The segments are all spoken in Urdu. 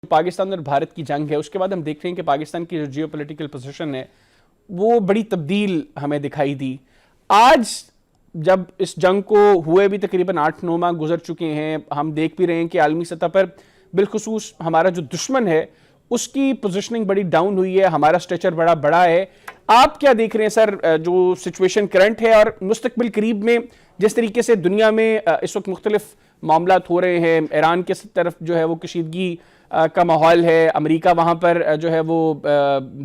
پاکستان اور بھارت کی جنگ ہے، اس کے بعد ہم دیکھ رہے ہیں کہ پاکستان کی جو جیو پولیٹیکل پوزیشن ہے وہ بڑی تبدیل ہمیں دکھائی دی. آج جب اس جنگ کو ہوئے بھی تقریباً 8-9 ماہ گزر چکے ہیں، ہم دیکھ بھی رہے ہیں کہ عالمی سطح پر بالخصوص ہمارا جو دشمن ہے اس کی پوزیشننگ بڑی ڈاؤن ہوئی ہے، ہمارا سٹیچر بڑا بڑا ہے. آپ کیا دیکھ رہے ہیں سر جو سچویشن کرنٹ ہے، اور مستقبل قریب میں جس طریقے سے دنیا میں اس وقت مختلف معاملات ہو رہے ہیں، ایران کے طرف جو ہے وہ کشیدگی کا ماحول ہے، امریکہ وہاں پر جو ہے وہ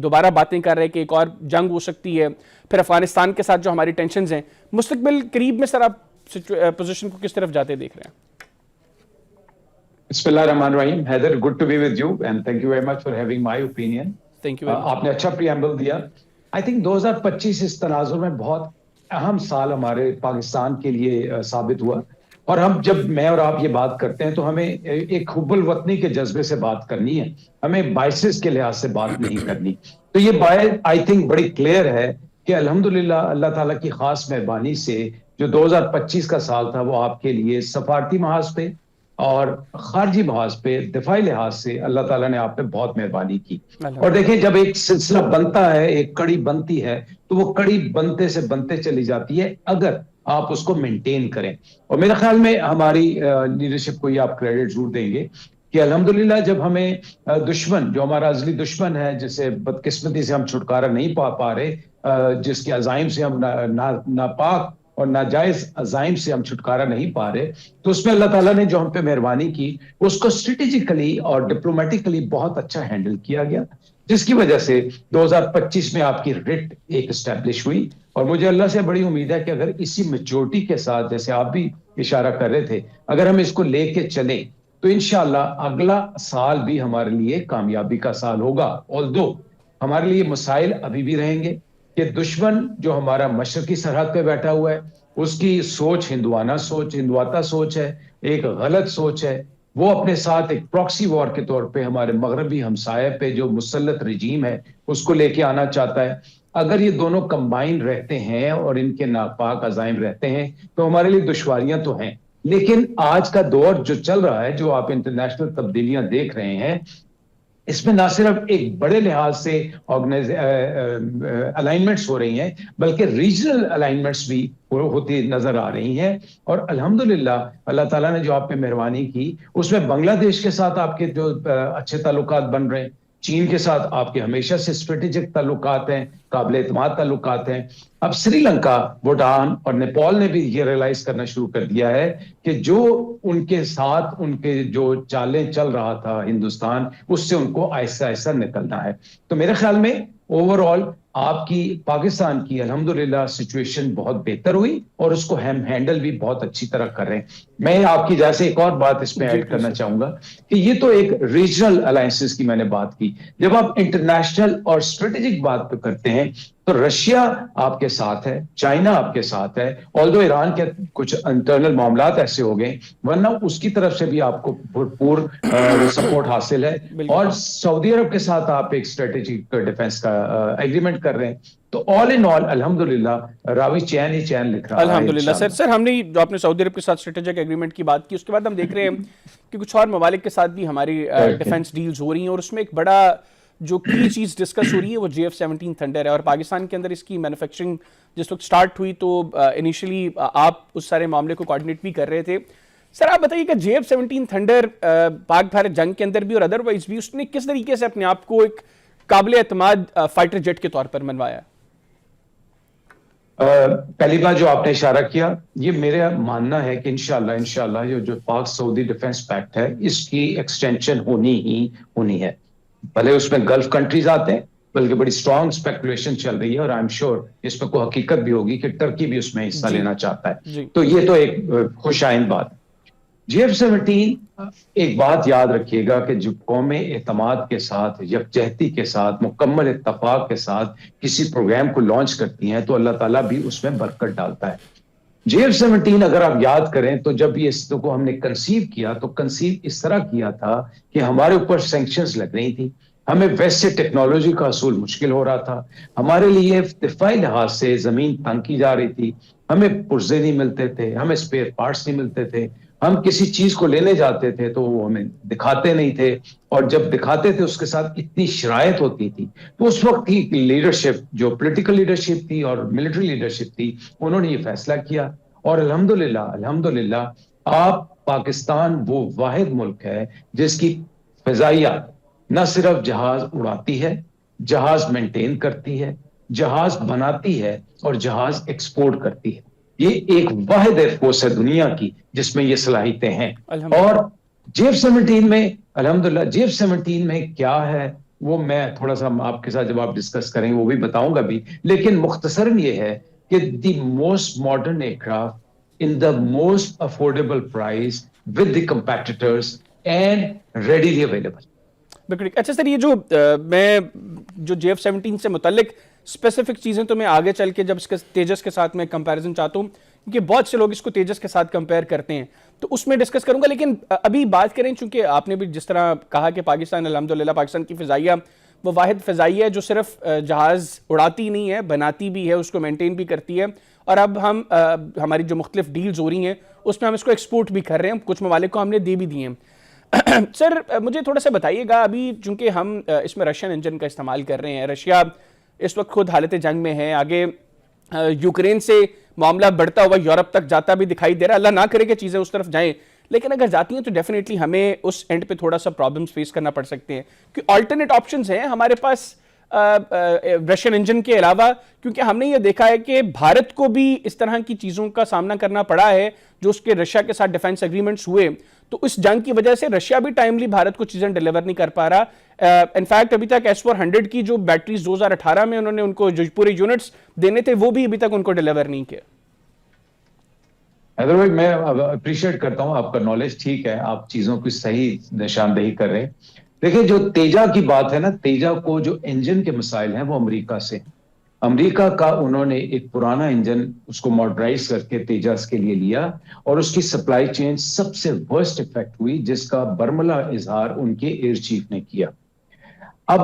دوبارہ باتیں کر رہے ہیں کہ ایک اور جنگ ہو سکتی ہے، پھر افغانستان کے ساتھ جو ہماری ٹینشنز ہیں، مستقبل قریب میں سر آپ پوزیشن کو کس طرف جاتے دیکھ رہے ہیں؟ بسم اللہ الرحمن الرحیم. Haider, good to be with you and thank you very much for having my opinion. Thank you very much. آپ نے اچھا پریامبل دیا. I think 2025 اس تناظر میں بہت اہم سال ہمارے پاکستان کے لیے ثابت ہوا, اور ہم جب میں اور آپ یہ بات کرتے ہیں تو ہمیں ایک حب الوطنی کے جذبے سے بات کرنی ہے, ہمیں بائسس کے لحاظ سے بات نہیں کرنی. تو یہ بات آئی تھنک بڑی کلیئر ہے کہ الحمدللہ اللہ تعالیٰ کی خاص مہربانی سے جو 2025 کا سال تھا وہ آپ کے لیے سفارتی محاذ پہ اور خارجی محاذ پہ, دفاعی لحاظ سے اللہ تعالیٰ نے آپ پہ بہت مہربانی کی. اور دیکھیں جب ایک سلسلہ بنتا ہے, ایک کڑی بنتی ہے, تو وہ کڑی بنتے سے بنتے چلی جاتی ہے اگر آپ اس کو مینٹین کریں. اور میرے خیال میں ہماری لیڈرشپ کو یہ آپ کریڈٹ ضرور دیں گے کہ الحمدللہ جب ہمیں دشمن جو ہمارا ازلی دشمن ہے, جسے بدقسمتی سے ہم چھٹکارا نہیں پا رہے, جس کے عزائم سے ہم ناپاک اور ناجائز عزائم سے ہم چھٹکارا نہیں پا رہے, تو اس میں اللہ تعالیٰ نے جو ہم پہ مہربانی کی اس کو اسٹریٹجیکلی اور ڈپلومیٹکلی بہت اچھا ہینڈل کیا گیا, جس کی وجہ سے 2025 میں آپ کی رٹ ایک اسٹیبلش ہوئی. اور مجھے اللہ سے بڑی امید ہے کہ اگر اسی میچورٹی کے ساتھ, جیسے آپ بھی اشارہ کر رہے تھے, اگر ہم اس کو لے کے چلیں تو انشاءاللہ اگلا سال بھی ہمارے لیے کامیابی کا سال ہوگا. although ہمارے لیے مسائل ابھی بھی رہیں گے کہ دشمن جو ہمارا مشرقی سرحد پہ بیٹھا ہوا ہے اس کی سوچ ہندوانہ سوچ, ہندواتا سوچ ہے, ایک غلط سوچ ہے. وہ اپنے ساتھ ایک پراکسی وار کے طور پہ ہمارے مغربی ہمسائے پہ جو مسلط رجیم ہے اس کو لے کے آنا چاہتا ہے. اگر یہ دونوں کمبائن رہتے ہیں اور ان کے ناپاک عزائم رہتے ہیں تو ہمارے لیے دشواریاں تو ہیں, لیکن آج کا دور جو چل رہا ہے, جو آپ انٹرنیشنل تبدیلیاں دیکھ رہے ہیں, اس میں نہ صرف ایک بڑے لحاظ سے الائنمنٹس ہو رہی ہیں بلکہ ریجنل الائنمنٹس بھی ہوتی نظر آ رہی ہیں. اور الحمدللہ اللہ تعالیٰ نے جو آپ پہ مہربانی کی اس میں بنگلہ دیش کے ساتھ آپ کے جو اچھے تعلقات بن رہے ہیں, چین کے ساتھ آپ کے ہمیشہ سے اسٹریٹجک تعلقات ہیں, قابل اعتماد تعلقات ہیں. اب سری لنکا, بھوٹان اور نیپال نے بھی یہ ریئلائز کرنا شروع کر دیا ہے کہ جو ان کے ساتھ ان کے جو چالیں چل رہا تھا ہندوستان, اس سے ان کو آہستہ آہستہ نکلنا ہے. تو میرے خیال میں اوور آل آپ کی پاکستان کی الحمدللہ سچویشن بہت بہتر ہوئی اور اس کو ہم ہینڈل بھی بہت اچھی طرح کر رہے ہیں. میں آپ کی جیسے ایک اور بات اس میں ایڈ کرنا چاہوں گا کہ یہ تو ایک ریجنل الائنسز کی میں نے بات کی. جب آپ انٹرنیشنل اور اسٹریٹجک بات پہ کرتے ہیں تو رشیا آپ کے ساتھ ہے, چائنا آپ کے ساتھ ہے, although ایران کے کچھ انٹرنل معاملات ایسے ہو گئے, ورنہ اس کی طرف سے بھی آپ کو بھرپور سپورٹ حاصل ہے. اور سعودی عرب کے ساتھ آپ ایک اسٹریٹجک ڈیفنس کا ایگریمنٹ کر رہے ہیں. تو آل ان آل الحمدللہ راوی چین ہی چین لکھ رہا ہے. الحمدللہ. سر ہم نے جو آپ نے سعودی عرب کے ساتھ اسٹریٹجک ایگریمنٹ کی بات کی, اس کے بعد ہم دیکھ رہے ہیں کہ کچھ اور ممالک کے ساتھ بھی ہماری ڈیفنس ڈیلز ہو رہی ہیں, اور اس میں ایک بڑا جو کی چیز ڈسکس ہو رہی ہے وہ JF-17 تھنڈر ہے. اور پاکستان کے اندر اس کی مینوفیکچرنگ جس وقت سٹارٹ ہوئی تو انیشلی آپ اس سارے معاملے کو کوارڈینیٹ بھی کر رہے تھے. سر آپ بتائیے کہ JF-17 تھنڈر پاک بھارت جنگ کے اندر بھی اور ادروائز بھی اس نے کس طریقے سے اپنے آپ کو ایک قابل اعتماد فائٹر جیٹ کے طور پر منوایا؟ پہلی بات جو آپ نے اشارہ کیا, یہ میرا ماننا ہے کہ انشاءاللہ یہ جو پاک سعودی ڈیفنس پیکٹ ہے اس کی ایکسٹینشن ہونی ہے. بھلے اس میں گلف کنٹریز آتے ہیں, بلکہ بڑی سٹرانگ سپیکولیشن چل رہی ہے, اور آئی ایم شیور اس میں کوئی حقیقت بھی ہوگی کہ ٹرکی بھی اس میں حصہ لینا چاہتا ہے. تو یہ تو ایک خوش آئند بات. JF-17 ایک بات یاد رکھیے گا کہ جو قوم اعتماد کے ساتھ, یکجہتی کے ساتھ, مکمل اتفاق کے ساتھ کسی پروگرام کو لانچ کرتی ہیں تو اللہ تعالیٰ بھی اس میں برکت ڈالتا ہے. JF-17 اگر آپ یاد کریں تو جب یہ اس کو ہم نے کنسیو کیا تو کنسیو اس طرح کیا تھا کہ ہمارے اوپر سینکشنز لگ رہی تھی, ہمیں ویسٹ سے ٹیکنالوجی کا حصول مشکل ہو رہا تھا, ہمارے لیے دفاعی لحاظ سے زمین تنگ کی جا رہی تھی, ہمیں پرزے نہیں ملتے تھے, ہمیں اسپیئر پارٹس نہیں ملتے تھے, ہم کسی چیز کو لینے جاتے تھے تو وہ ہمیں دکھاتے نہیں تھے، اور جب دکھاتے تھے اس کے ساتھ اتنی شرائط ہوتی تھی. تو اس وقت کی لیڈرشپ، جو پولیٹیکل لیڈرشپ تھی اور ملٹری لیڈرشپ تھی، انہوں نے یہ فیصلہ کیا. اور الحمدللہ آپ پاکستان وہ واحد ملک ہے جس کی فضائیہ نہ صرف جہاز اڑاتی ہے، جہاز مینٹین کرتی ہے، جہاز بناتی ہے اور جہاز ایکسپورٹ کرتی ہے. یہ ایک واحد ایئر فورس ہے دنیا کی جس میں یہ صلاحیتیں ہیں. اور الحمدللہ. JF-17 میں الحمدللہ JF-17 میں کیا ہے وہ میں تھوڑا سا آپ کے ساتھ جب آپ ڈسکس کریں وہ بھی بتاؤں گا بھی، لیکن مختصراً یہ ہے کہ the most modern air craft in the most affordable price with the competitors and readily available. بالکل. اچھا سر، یہ جو میں جو JF-17 سے متعلق اسپیسیفک چیزیں تو میں آگے چل کے جب اس کے تیجس کے ساتھ میں کمپیریزن چاہتا ہوں، کیونکہ بہت سے لوگ اس کو تیجس کے ساتھ کمپیئر کرتے ہیں، تو اس میں ڈسکس کروں گا. لیکن ابھی بات کریں، چونکہ آپ نے بھی جس طرح کہا کہ پاکستان الحمدللہ پاکستان کی فضائیہ وہ واحد فضائیہ ہے جو صرف جہاز اڑاتی نہیں ہے، بناتی بھی ہے، اس کو مینٹین بھی کرتی ہے. اور اب ہم ہماری جو مختلف ڈیلز ہو رہی ہیں اس میں ہم اس کو ایکسپورٹ بھی کر رہے ہیں، کچھ ممالک کو ہم نے دے بھی دیے ہیں. سر مجھے تھوڑا سا بتائیے گا، ابھی چونکہ ہم اس میں رشین انجن کا استعمال کر رہے ہیں، رشیا اس وقت خود حالت جنگ میں ہے، آگے یوکرین سے معاملہ بڑھتا ہوا یورپ تک جاتا بھی دکھائی دے رہا ہے. اللہ نہ کرے کہ چیزیں اس طرف جائیں، لیکن اگر جاتی ہیں تو ڈیفینیٹلی ہمیں اس اینڈ پہ تھوڑا سا پرابلمس فیس کرنا پڑ سکتے ہیں، کہ آلٹرنیٹ آپشنز ہیں ہمارے پاس رشین انجن کے علاوہ. کیونکہ ہم نے یہ دیکھا ہے کہ بھارت کو بھی اس طرح کی چیزوں کا سامنا کرنا پڑا ہے جو اس کے رشیا کے ساتھ ڈیفینس ایگریمنٹس ہوئے، تو اس جنگ کی وجہ سے رشیا بھی ٹائملی بھارت کو چیزیں ڈیلیور نہیں کر پا رہا. انفیکٹ ابھی تک S-400 کی جو بیٹریز 2018 میں انہوں نے ان کو جو پورے یونٹس دینے تھے وہ بھی ابھی تک ان کو ڈیلیور نہیں کیا. حیدر بھائی، میں اپریشیٹ کرتا ہوں آپ کا نالج ٹھیک ہے، آپ چیزوں کی صحیح نشاندہی کر رہے ہیں. دیکھیں جو تیجا کی بات ہے نا، تیجا کو جو انجن کے مسائل ہیں وہ امریکہ سے، امریکہ کا انہوں نے ایک پرانا انجن اس کو ماڈرنائز کر کے تیجاس کے لیے لیا، اور اس کی سپلائی چین سب سے ورسٹ افیکٹ ہوئی، جس کا برملا اظہار ان کے ایئر چیف نے کیا. اب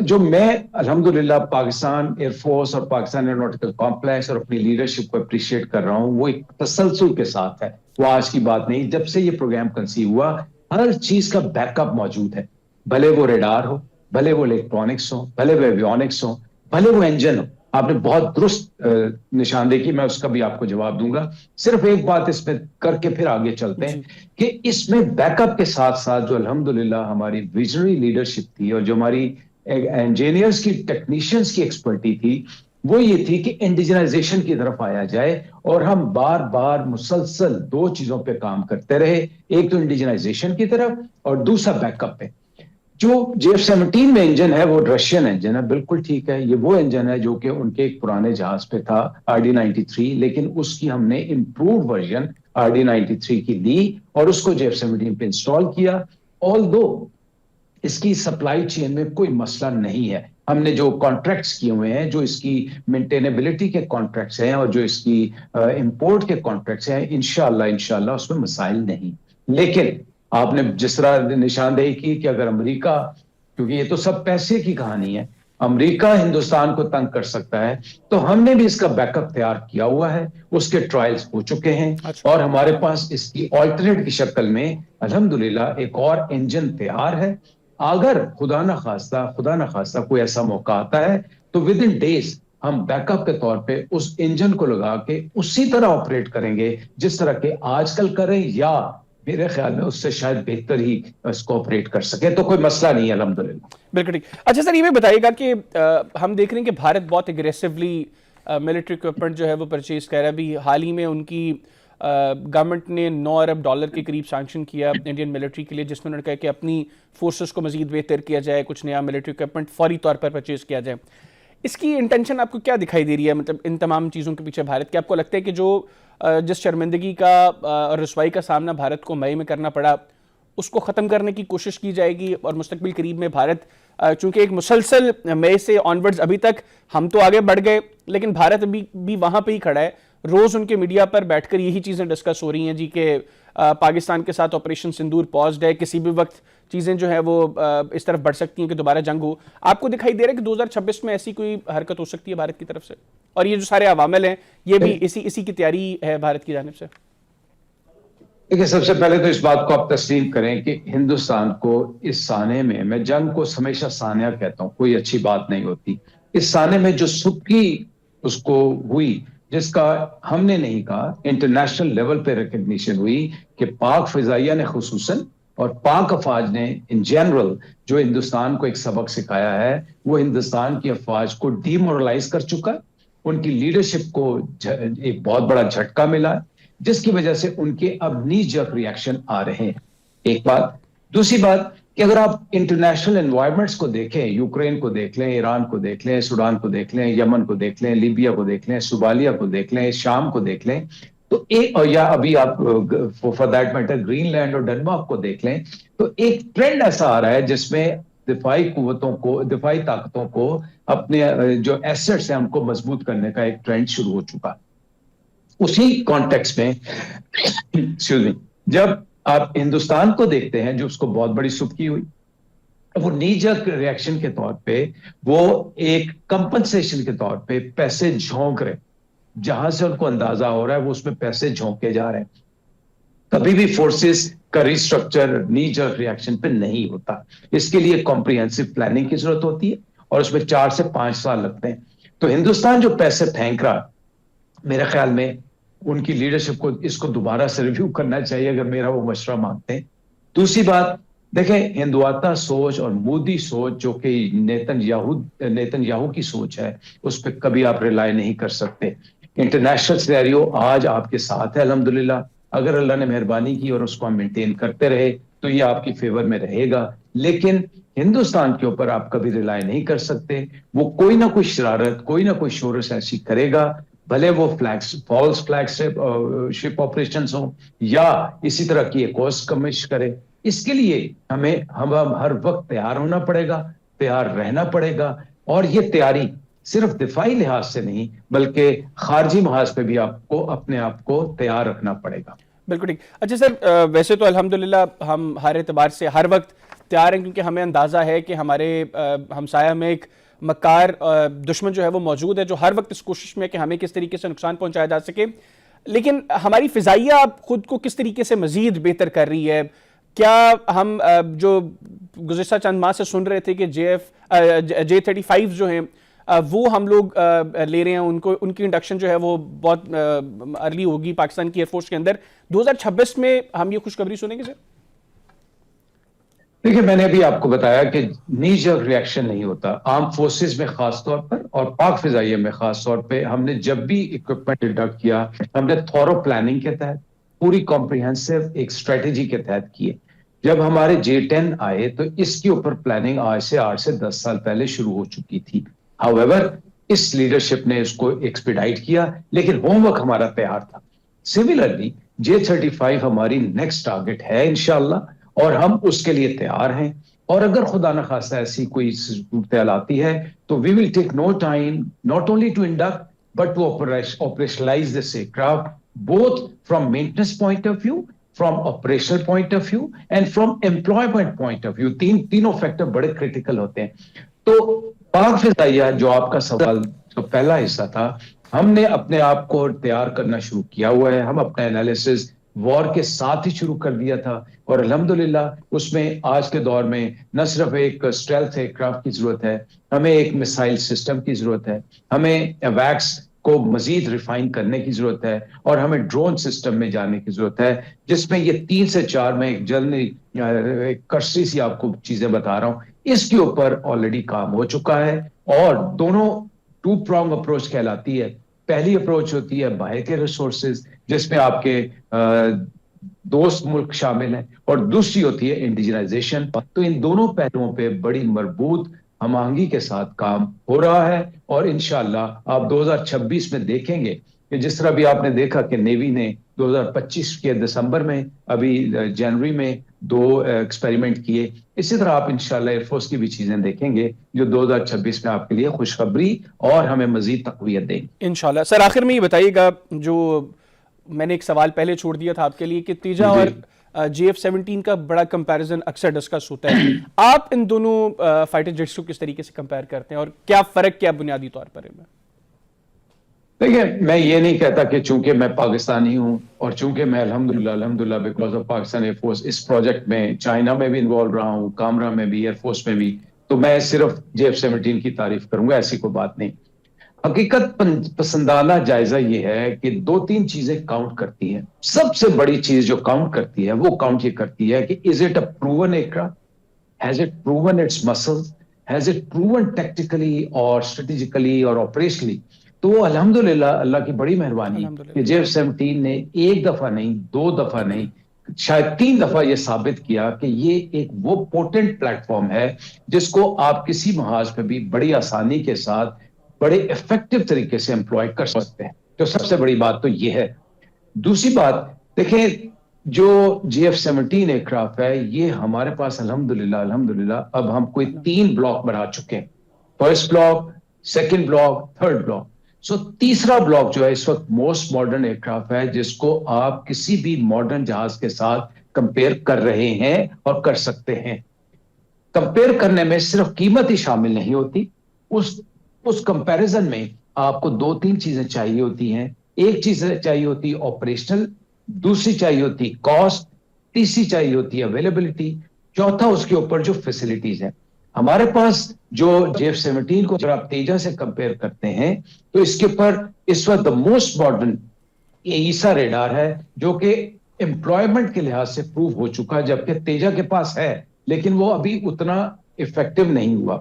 جو میں الحمدللہ پاکستان ایئر فورس اور پاکستان ایئروناٹیکل کمپلیکس اور اپنی لیڈرشپ کو اپریشیٹ کر رہا ہوں، وہ ایک تسلسل کے ساتھ ہے. وہ آج کی بات نہیں، جب سے یہ پروگرام کنسیو ہوا ہر چیز کا بیک اپ موجود ہے، بھلے وہ ریڈار ہو، بھلے وہ الیکٹرانکس ہو، بھلے وہ ایویونکس ہو، بھلے وہ انجن ہو. آپ نے بہت درست نشاندہی کی، میں اس کا بھی آپ کو جواب دوں گا. صرف ایک بات اس میں کر کے پھر آگے چلتے ہیں کہ اس میں بیک اپ کے ساتھ ساتھ جو الحمدللہ ہماری ویژنری لیڈرشپ تھی اور جو ہماری انجینئرز کی ٹیکنیشینز کی ایکسپرٹی تھی، وہ یہ تھی کہ انڈیجنائزیشن کی طرف آیا جائے. اور ہم بار بار مسلسل دو چیزوں پہ کام کرتے رہے، ایک تو انڈیجنائزیشن کی طرف اور دوسرا بیک اپ پہ. جو JF-17 میں انجن ہے وہ رشین انجن ہے، بالکل ٹھیک ہے، یہ وہ انجن ہے جو کہ ان کے ایک پرانے جہاز پہ تھا RD-93، لیکن اس کی ہم نے امپرووڈ ورژن RD-93 کی لی اور اس کو JF-17 پہ انسٹال کیا. آلدو اس کی سپلائی چین میں کوئی مسئلہ نہیں ہے، ہم نے جو کانٹریکٹس کیے ہوئے ہیں، جو اس کی مینٹینیبلٹی کے کانٹریکٹس ہیں اور جو اس کی امپورٹ کے کانٹریکٹس ہیں، انشاءاللہ اس میں مسائل نہیں. لیکن آپ نے جس طرح نشاندہی کی کہ اگر امریکہ، کیونکہ یہ تو سب پیسے کی کہانی ہے، امریکہ ہندوستان کو تنگ کر سکتا ہے، تو ہم نے بھی اس کا بیک اپ تیار کیا ہوا ہے، اس کے ٹرائلز ہو چکے ہیں، اور ہمارے پاس اس کی آلٹرنیٹ کی شکل میں الحمدللہ ایک اور انجن تیار ہے. اگر خدا نخواستہ کوئی ایسا موقع آتا ہے تو ود ان ڈیز ہم بیک اپ کے طور پہ اس انجن کو لگا کے اسی طرح آپریٹ کریں گے جس طرح کے آج کل کریں، یا میرے خیال میں اس سے شاید بہتر ہی اس کو آپریٹ کر سکے. تو کوئی مسئلہ نہیں ہے الحمدللہ. بالکل ٹھیک. اچھا سر، یہ بھی بتائیے گا کہ ہم دیکھ رہے ہیں کہ بھارت بہت اگریسولی ملٹری اکوپمنٹ جو ہے وہ پرچیز کر رہا ہے. ابھی حال ہی میں ان کی گورنمنٹ نے $9 ارب کے قریب سینکشن کیا انڈین ملٹری کے لیے، جس میں انہوں نے کہا کہ اپنی فورسز کو مزید بہتر کیا جائے، کچھ نیا ملٹری اکوپمنٹ فوری طور پر پرچیز کیا جائے. اس کی انٹینشن آپ کو کیا دکھائی دے رہی ہے، مطلب ان تمام چیزوں کے پیچھے بھارت کے؟ آپ کو لگتا ہے کہ جو جس شرمندگی کا اور رسوائی کا سامنا بھارت کو مئی میں کرنا پڑا اس کو ختم کرنے کی کوشش کی جائے گی، اور مستقبل قریب میں بھارت چونکہ ایک مسلسل مئی سے آنورڈز ابھی تک ہم تو آگے بڑھ گئے لیکن بھارت بھی وہاں پہ ہی کھڑا ہے، روز ان کے میڈیا پر بیٹھ کر یہی چیزیں ڈسکس ہو رہی ہیں جی کہ پاکستان کے ساتھ آپریشن سندور پازڈ ہے، کسی بھی وقت چیزیں جو ہیں وہ اس طرف بڑھ سکتی ہیں کہ دوبارہ جنگ ہو. آپ کو دکھائی دے رہا ہے کہ 2026 میں ایسی کوئی حرکت ہو سکتی ہے بھارت کی طرف سے؟ اور یہ جو سارے عوامل ہیں یہ بھی اسی کی تیاری ہے بھارت کی جانب سے؟ دیکھیے سب سے پہلے تو اس بات کو آپ تسلیم کریں کہ ہندوستان کو اس سانے میں جنگ کو ہمیشہ سانیہ کہتا ہوں، کوئی اچھی بات نہیں ہوتی، اس سانے میں جو سبکی اس کو ہوئی، جس کا ہم نے نہیں کہا، انٹرنیشنل لیول پہ ریکگنیشن ہوئی کہ پاک فضائیہ نے خصوصاً اور پاک افواج نے ان جنرل جو ہندوستان کو ایک سبق سکھایا ہے، وہ ہندوستان کی افواج کو ڈی مورلائز کر چکا ہے، ان کی لیڈرشپ کو ایک بہت بڑا جھٹکا ملا ہے، جس کی وجہ سے ان کے اب نی جرک ریئیکشن آ رہے ہیں، ایک بات۔ دوسری بات کہ اگر آپ انٹرنیشنل انوائرمنٹس کو دیکھیں، یوکرین کو دیکھ لیں، ایران کو دیکھ لیں، سوڈان کو دیکھ لیں، یمن کو دیکھ لیں، لیبیا کو دیکھ لیں، صومالیہ کو دیکھ لیں، شام کو دیکھ لیں، تو ایک، یا ابھی آپ for that matter Greenland اور ڈنمارک کو دیکھ لیں، تو ایک ٹرینڈ ایسا آ رہا ہے جس میں دفاعی قوتوں کو، دفاعی طاقتوں کو اپنے جو ایسٹس ہیں ان کو مضبوط کرنے کا ایک ٹرینڈ شروع ہو چکا۔ اسی کانٹیکس میں جب آپ ہندوستان کو دیکھتے ہیں جو اس کو بہت بڑی سبکی ہوئی، وہ نیجر ریئیکشن کے طور پہ، وہ ایک کمپنسیشن کے طور پہ پیسے جھونک رہے، جہاں سے ان کو اندازہ ہو رہا ہے وہ اس میں پیسے جھونکے جا رہے ہیں۔ کبھی بھی فورسز کا ریسٹرکچر نیجر ریئیکشن پہ نہیں ہوتا، اس کے لیے کمپریہنسو پلاننگ کی ضرورت ہوتی ہے، اور اس میں 4 سے 5 سال لگتے ہیں۔ تو ہندوستان جو پیسے پھینک رہا، میرے خیال میں ان کی لیڈرشپ کو اس کو دوبارہ سے ریویو کرنا چاہیے، اگر میرا وہ مشورہ مانگتے ہیں۔ دوسری بات دیکھیں، ہندواتا سوچ اور مودی سوچ جو کہ نیتن یاہو کی سوچ ہے، اس پہ کبھی آپ ریلائی نہیں کر سکتے۔ انٹرنیشنل سینیریو آج آپ کے ساتھ ہے الحمدللہ، اگر اللہ نے مہربانی کی اور اس کو ہم مینٹین کرتے رہے تو یہ آپ کی فیور میں رہے گا، لیکن ہندوستان کے اوپر آپ کبھی ریلائی نہیں کر سکتے، وہ کوئی نہ کوئی شرارت، کوئی نہ کوئی شورش ایسی کرے گا، بھلے وہ فالس فلیگ شپ آپریشنز ہوں یا اسی طرح کی ایک اور کمش کرے۔ اس کے لیے ہمیں ہر وقت تیار ہونا پڑے گا، تیار رہنا پڑے گا، اور یہ تیاری صرف دفاعی لحاظ سے نہیں بلکہ خارجی محاذ پہ بھی آپ کو اپنے آپ کو تیار رکھنا پڑے گا۔ بالکل ٹھیک۔ اچھا سر، ویسے تو الحمدللہ ہم ہر اعتبار سے ہر وقت تیار ہیں، کیونکہ ہمیں اندازہ ہے کہ ہمارے ہمسایہ میں ایک مکار دشمن جو ہے وہ موجود ہے، جو ہر وقت اس کوشش میں ہے کہ ہمیں کس طریقے سے نقصان پہنچایا جا سکے۔ لیکن ہماری فضائیہ خود کو کس طریقے سے مزید بہتر کر رہی ہے؟ کیا ہم جو گزشتہ چند ماہ سے سن رہے تھے کہ J-35 جو ہیں وہ ہم لوگ لے رہے ہیں، ان کی انڈکشن جو ہے وہ بہت ارلی ہوگی پاکستان کی ایئر فورس کے اندر، 2026 میں ہم یہ خوشخبری سنیں گے سر؟ دیکھیں، میں نے ابھی آپ کو بتایا کہ نیجر ریئیکشن نہیں ہوتا، آرم فورسز میں خاص طور پر اور پاک فضائیہ میں خاص طور پہ۔ ہم نے جب بھی اکوپمنٹ انڈکٹ کیا، ہم نے تھورو پلاننگ کے تحت، پوری کمپریہنسو ایک اسٹریٹجی کے تحت کیے۔ جب ہمارے J-10 آئے تو اس کے اوپر پلاننگ آج سے 8 سے 10 سال پہلے شروع ہو چکی تھی۔ ہاؤیور اس لیڈرشپ نے اس کو ایکسپیڈائٹ کیا، لیکن ہوم ورک ہمارا تیار تھا۔ سملرلی J-35 ہماری نیکسٹ ٹارگٹ ہے انشاءاللہ، اور ہم اس کے لیے تیار ہیں، اور اگر خدا نخواستہ ایسی کوئی صورتحال آتی ہے تو we will take no time not only to induct but to operationalize this aircraft both from maintenance point of view, from operational point of view and from employment point of view۔ تینوں فیکٹر بڑے کریٹیکل ہوتے ہیں۔ تو پاک فضائیہ جو آپ کا سوال جو پہلا حصہ تھا، ہم نے اپنے آپ کو تیار کرنا شروع کیا ہوا ہے، ہم اپنا انالیسز وار کے ساتھ ہی شروع کر دیا تھا، اور الحمدللہ اس میں آج کے دور میں نہ صرف ایک اسٹیلتھ ایئر کرافٹ کی ضرورت ہے، ہمیں ایک میسائل سسٹم کی ضرورت ہے، ہمیں ایویکس کو مزید ریفائن کرنے کی ضرورت ہے، اور ہمیں ڈرون سسٹم میں جانے کی ضرورت ہے، جس میں یہ 3 سے 4 میں ایک جلدی کرسی سی آپ کو چیزیں بتا رہا ہوں، اس کے اوپر آلریڈی کام ہو چکا ہے، اور دونوں 2 prong اپروچ کہلاتی ہے۔ پہلی اپروچ ہوتی ہے باہر کے ریسورسز، جس میں آپ کے دوست ملک شامل ہیں، اور دوسری ہوتی ہے انڈیجنائزیشن۔ تو ان دونوں پہلوؤں پہ بڑی مربوط ہم آہنگی کے ساتھ کام ہو رہا ہے، اور انشاءاللہ آپ 2026 میں دیکھیں گے کہ جس طرح بھی آپ نے دیکھا کہ نیوی نے 2025 کے دسمبر میں، ابھی جنوری میں 2 ایکسپیریمنٹ کیے، اسی طرح آپ انشاءاللہ ایئر فورس کی بھی چیزیں دیکھیں گے جو 2026 میں آپ کے لیے خوشخبری اور ہمیں مزید تقویت دیں گے انشاءاللہ۔ سر آخر میں یہ بتائیے گا، جو میں نے ایک سوال پہلے چھوڑ دیا تھا آپ کے لیے، کہ تیجا اور JF-17 کا بڑا کمپیریزن اکثر ڈسکس ہوتا ہے، آپ ان دونوں فائٹر جیٹس کو کس طریقے سے کمپیئر کرتے ہیں، اور کیا فرق کیا بنیادی طور پر ہے؟ دیکھیے میں یہ نہیں کہتا کہ چونکہ میں پاکستانی ہوں اور چونکہ میں الحمدللہ because of Pakistan Air Force اس پروجیکٹ میں چائنا میں بھی انوالو رہا ہوں، کامرا میں بھی، ایئر فورس میں بھی، تو میں صرف JF-17 کی تعریف کروں گا، ایسی کوئی بات نہیں۔ حقیقت پسندانہ جائزہ یہ ہے کہ دو تین چیزیں کاؤنٹ کرتی ہیں۔ سب سے بڑی چیز جو کاؤنٹ کرتی ہے وہ کاؤنٹ یہ کرتی ہے کہ is it a proven aircraft, has it proven its muscles, has it proven tactically اور اسٹریٹجیکلی اور آپریشنلی۔ تو وہ الحمدللہ اللہ کی بڑی مہربانی کہ الحمدللہ JF-17 نے ایک دفعہ نہیں، دو دفعہ نہیں، شاید تین دفعہ یہ ثابت کیا کہ یہ ایک وہ پوٹنٹ پلیٹ فارم ہے جس کو آپ کسی محاذ پہ بھی بڑی آسانی کے ساتھ بڑے افیکٹو طریقے سے امپلوائے کر سکتے ہیں۔ تو سب سے بڑی بات تو یہ ہے۔ دوسری بات دیکھیں، جو JF-17 ایئرکرافٹ ہے یہ ہمارے پاس الحمدللہ اب ہم کوئی 3 بلاک بنا چکے ہیں، first block, second block, third block. So تیسرا بلاک جو ہے اس وقت موسٹ ماڈرن ایئرکرافٹ ہے جس کو آپ کسی بھی ماڈرن جہاز کے ساتھ کمپیئر کر رہے ہیں اور کر سکتے ہیں۔ کمپیئر کرنے میں صرف قیمت ہی شامل نہیں ہوتی، اس کمپیریزن میں آپ کو دو تین چیزیں چاہیے ہوتی ہیں۔ ایک چیز چاہیے ہوتی آپریشنل، دوسری چاہیے ہوتی کاسٹ، تیسری چاہیے ہوتی اویلیبلٹی، چوتھا اس کے اوپر جو فیسلٹیز ہیں۔ ہمارے پاس جو JF-17 کو اگر آپ تیجا سے کمپیئر کرتے ہیں تو اس کے اوپر اس وقت موسٹ ماڈرن ایسا ریڈار ہے جو کہ امپلائمنٹ کے لحاظ سے پروو ہو چکا، جبکہ تیجا کے پاس ہے لیکن وہ ابھی اتنا افیکٹو نہیں ہوا۔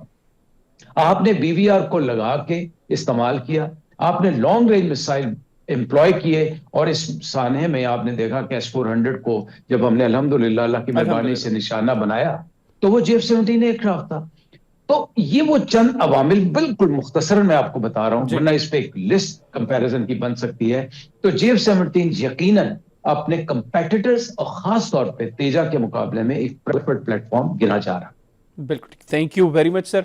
آپ نے BVR کو لگا کے استعمال کیا، آپ نے لانگ رینج میسائل امپلوائے کیے، اور اس سانحے میں آپ نے دیکھا کہ S-400 کو جب ہم نے الحمدللہ اللہ کی مہربانی سے نشانہ بنایا تو وہ JF-17 ایئرکرافٹ تھا۔ تو یہ وہ چند عوامل بالکل مختصر میں آپ کو بتا رہا ہوں، ورنہ اس پہ ایک لسٹ کمپیریزن کی بن سکتی ہے۔ تو JF-17 یقیناً اپنے کمپیٹیٹرز اور خاص طور پہ تیجا کے مقابلے میں ایک پریفرڈ پلیٹ فارم گنا جا رہا ہے۔ بالکل، thank you very much sir.